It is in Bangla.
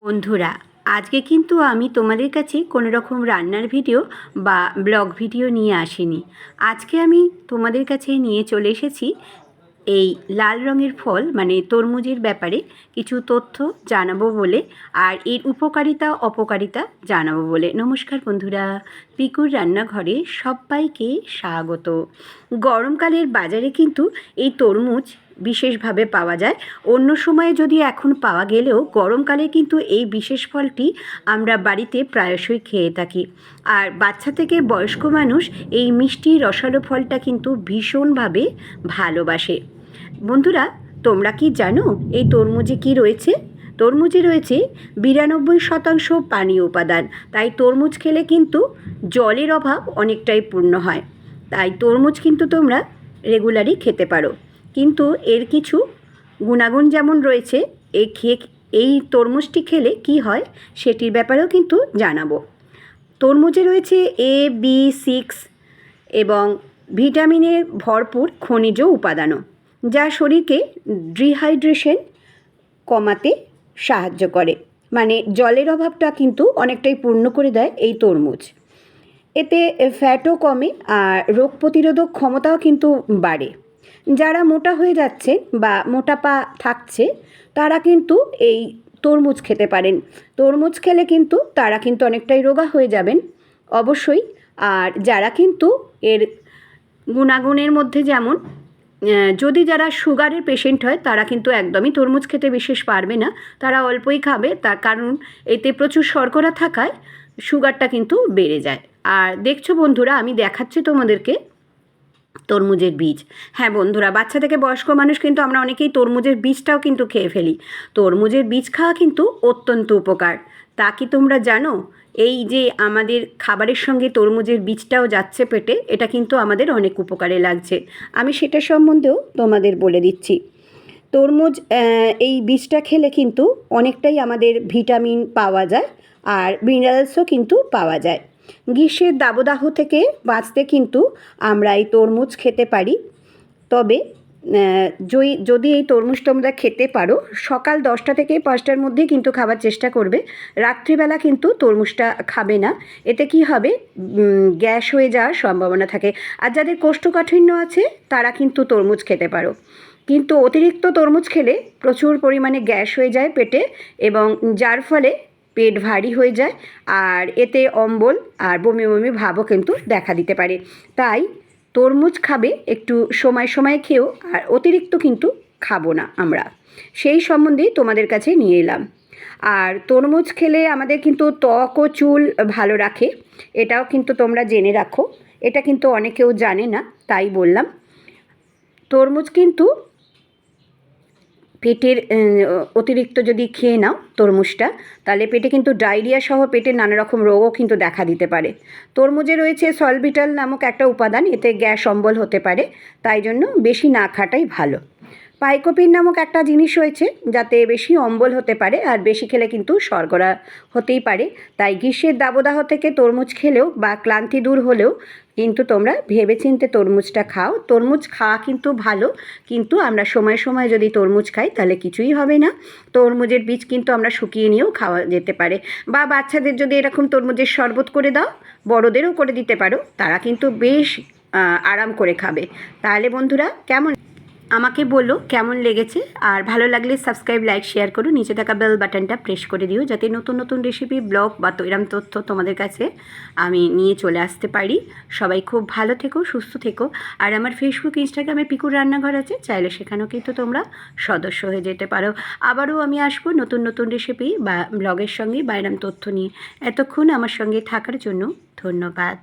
বন্ধুরা, আজকে কিন্তু আমি তোমাদের কাছে কোনো রকম রান্নার ভিডিও বা ব্লগ ভিডিও নিয়ে আসিনি। আজকে আমি তোমাদের কাছে নিয়ে চলে এসেছি এই লাল রঙের ফল মানে তরমুজের ব্যাপারে কিছু তথ্য জানাবো বলে, আর এর উপকারিতা অপকারিতা জানাবো বলে। নমস্কার বন্ধুরা, পিকুর রান্নাঘরে সবাইকে স্বাগত। গরমকালের বাজারে কিন্তু এই তরমুজ বিশেষভাবে পাওয়া যায়। অন্য সময়ে যদি এখন পাওয়া গেলেও গরমকালে কিন্তু এই বিশেষ ফলটি আমরা বাড়িতে প্রায়শই খেয়ে থাকি। আর বাচ্চা থেকে বয়স্ক মানুষ এই মিষ্টি রসালো ফলটা কিন্তু ভীষণভাবে ভালোবাসে। বন্ধুরা, তোমরা কি জানো এই তরমুজে কি রয়েছে? তরমুজে রয়েছে 92% পানীয় উপাদান। তাই তরমুজ খেলে কিন্তু জলের অভাব অনেকটাই পূর্ণ হয়। তাই তরমুজ কিন্তু তোমরা রেগুলারই খেতে পারো। কিন্তু এর কিছু গুণাগুণ যেমন রয়েছে, এই তরমুজটি খেলে কি হয় সেটির ব্যাপারেও কিন্তু জানাবো। তরমুজে রয়েছে AB6 এবং ভিটামিনের ভরপুর খনিজ উপাদানও, যা শরীরকে ডিহাইড্রেশন কমাতে সাহায্য করে। মানে জলের অভাবটা কিন্তু অনেকটাই পূর্ণ করে দেয় এই তরমুজ। এতে ফ্যাটও কমে আর রোগ প্রতিরোধক ক্ষমতাও কিন্তু বাড়ে। যারা মোটা হয়ে যাচ্ছে বা মোটাপা থাকছে তারা কিন্তু এই তরমুজ খেতে পারেন। তরমুজ খেলে কিন্তু তারা কিন্তু অনেকটাই রোগা হয়ে যাবেন অবশ্যই। আর যারা কিন্তু এর গুণাগুণের মধ্যে যেমন যদি যারা সুগারের পেশেন্ট হয় তারা কিন্তু একদমই তরমুজ খেতে বিশেষ পারবে না, তারা অল্পই খাবে, তার কারণ এতে প্রচুর শর্করা থাকায় সুগারটা কিন্তু বেড়ে যায়। আর দেখছো বন্ধুরা, আমি দেখাচ্ছি তোমাদেরকে তরমুজের বীজ। হ্যাঁ বন্ধুরা, বাচ্চা থেকে বয়স্ক মানুষ কিন্তু আমরা অনেকেই তরমুজের বীজটাও কিন্তু খেয়ে ফেলি। তরমুজের বীজ খাওয়া কিন্তু অত্যন্ত উপকার। তা কি তোমরা জানো? এই যে আমাদের খাবারের সঙ্গে তরমুজের বীজটাও যাচ্ছে পেটে, এটা কিন্তু আমাদের অনেক উপকারে লাগছে। আমি সেটা সম্বন্ধেও তোমাদের বলে দিচ্ছি। তরমুজ এই বীজটা খেলে কিন্তু অনেকটাই আমাদের ভিটামিন পাওয়া যায় আর মিনারেলসও কিন্তু পাওয়া যায়। গ্রীষ্মের দাবদাহ থেকে বাঁচতে কিন্তু আমরা এই তরমুজ খেতে পারি। তবে যদি এই তরমুজ তোমরা খেতে পারো, সকাল 10টা থেকে 5টার মধ্যে কিন্তু খাবার চেষ্টা করবে। রাত্রিবেলা কিন্তু তরমুজটা খাবে না, এতে কি হবে, গ্যাস হয়ে যাওয়ার সম্ভাবনা থাকে। আর যাদের কোষ্ঠকাঠিন্য আছে তারা কিন্তু তরমুজ খেতে পারো, কিন্তু অতিরিক্ত তরমুজ খেলে প্রচুর পরিমাণে গ্যাস হয়ে যায় পেটে, এবং যার ফলে পেট ভারী হয়ে যায় আর এতে অম্বল আর বমি বমি ভাবও কিন্তু দেখা দিতে পারে। তাই তরমুজ খাবে একটু সময় সময় খেয়েও, আর অতিরিক্ত কিন্তু খাবো না আমরা। সেই সম্বন্ধেই তোমাদের কাছে নিয়ে এলাম। আর তরমুজ খেলে আমাদের কিন্তু ত্বক ও চুল ভালো রাখে, এটাও কিন্তু তোমরা জেনে রাখো। এটা কিন্তু অনেকেও জানে না, তাই বললাম। তরমুজ কিন্তু পেটের অতিরিক্ত যদি খেয়ে নাও তরমুজটা, তাহলে পেটে কিন্তু ডায়রিয়া সহ পেটে নানা রকম রোগও কিন্তু দেখা দিতে পারে। তরমুজে রয়েছে সলবিটাল নামক একটা উপাদান, এতে গ্যাস অম্বল হতে পারে, তাই জন্য বেশি না খাটাই ভালো। পাইকোপিন নামক একটা জিনিস রয়েছে যাতে বেশি অম্বল হতে পারে, আর বেশি খেলে কিন্তু শর্করা হতেই পারে। তাই গ্রীষ্মের দাবদাহ থেকে তরমুজ খেলেও বা ক্লান্তি দূর হলেও কিন্তু তোমরা ভেবেচিন্তে তরমুজটা খাও। তরমুজ খাওয়া কিন্তু ভালো, কিন্তু আমরা সময় সময় যদি তরমুজ খাই তাহলে কিছুই হবে না। তরমুজের বীজ কিন্তু আমরা শুকিয়ে নিয়েও খাওয়া যেতে পারে, বা বাচ্চাদের যদি এরকম তরমুজের শরবত করে দাও, বড়োদেরও করে দিতে পারো, তারা কিন্তু বেশ আরাম করে খাবে। তাহলে বন্ধুরা, কেমন আমাকে বলো কেমন লেগেছে, আর ভালো লাগলে সাবস্ক্রাইব, লাইক, শেয়ার করো, নিচে থাকা বেল বাটনটা প্রেস করে দিও, যাতে নতুন নতুন রেসিপি, ব্লগ বা এরম তথ্য তোমাদের কাছে আমি নিয়ে চলে আসতে পারি। সবাই খুব ভালো থেকো, সুস্থ থেকো। আর আমার ফেসবুক, ইনস্টাগ্রামে পিকুর রান্নাঘর আছে, চাইলে সেখানেও কিন্তু তোমরা সদস্য হয়ে যেতে পারো। আবারও আমি আসবো নতুন নতুন রেসিপি বা ব্লগের সঙ্গে বা এরম তথ্য নিয়ে। এতক্ষণ আমার সঙ্গে থাকার জন্য ধন্যবাদ।